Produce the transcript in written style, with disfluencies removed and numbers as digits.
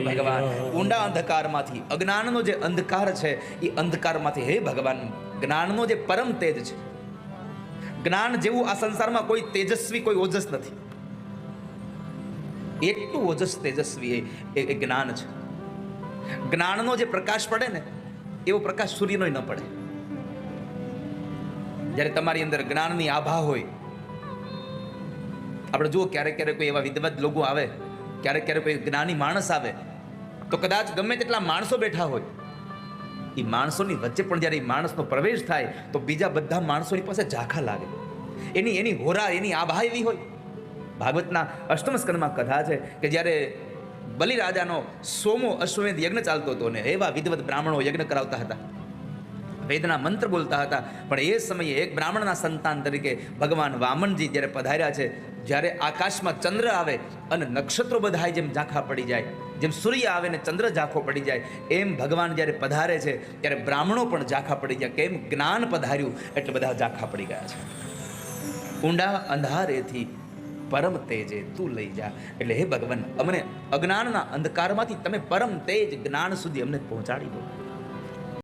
ભગવાન ઊંડા અંધકારમાંથી, અજ્ઞાનનો જે અંધકાર છે એ અંધકારમાંથી હે ભગવાન જ્ઞાનનો જે પરમ તેજ છે, જ્ઞાન જેવું આ સંસારમાં કોઈ તેજસ્વી, કોઈ ઓજસ નથી. એટલું ઓજસ તેજસ્વી એ જ્ઞાન છે. જ્ઞાનનો જે પ્રકાશ પડે ને એવો પ્રકાશ સૂર્યનો ન પડે. જ્યારે તમારી અંદર જ્ઞાનની આભા હોય, આપણે જુઓ ક્યારેક ક્યારેક કોઈ એવા વિદ્વત લોકો આવે, ક્યારેક ક્યારેક કોઈ જ્ઞાની માણસ આવે, તો કદાચ ગમે તેટલા માણસો બેઠા હોય, એ માણસોની વચ્ચે પણ જ્યારે એ માણસનો પ્રવેશ થાય તો બીજા બધા માણસોની પાસે ઝાંખા લાગે. એની હોરા, એની આભા એવી હોય. ભાગવતના અષ્ટમ સ્કંદમાં કથા છે કે જ્યારે બલિરાજાનો 100મો અશ્વમેધ યજ્ઞ ચાલતો હતો ને એવા વિદ્વત બ્રાહ્મણો યજ્ઞ કરાવતા હતા, વેદના મંત્ર બોલતા હતા. પણ એ સમયે એક બ્રાહ્મણના સંતાન તરીકે ભગવાન વામનજી જ્યારે પધાર્યા છે, જ્યારે આકાશમાં ચંદ્ર આવે અને નક્ષત્રો બધાય જેમ ઝાંખા પડી જાય, જેમ સૂર્ય આવે ને ચંદ્ર ઝાંખો પડી જાય, એમ ભગવાન જ્યારે પધારે છે ત્યારે બ્રાહ્મણો પણ ઝાંખા પડી જાય. કેમ? જ્ઞાન પધાર્યું એટલે બધા ઝાંખા પડી ગયા છે. ઊંડા અંધારેથી પરમ તેજે તું લઈ જા. એટલે હે ભગવાન, અમને અજ્ઞાનના અંધકારમાંથી તમે પરમ તેજ જ્ઞાન સુધી અમને પહોંચાડી દો.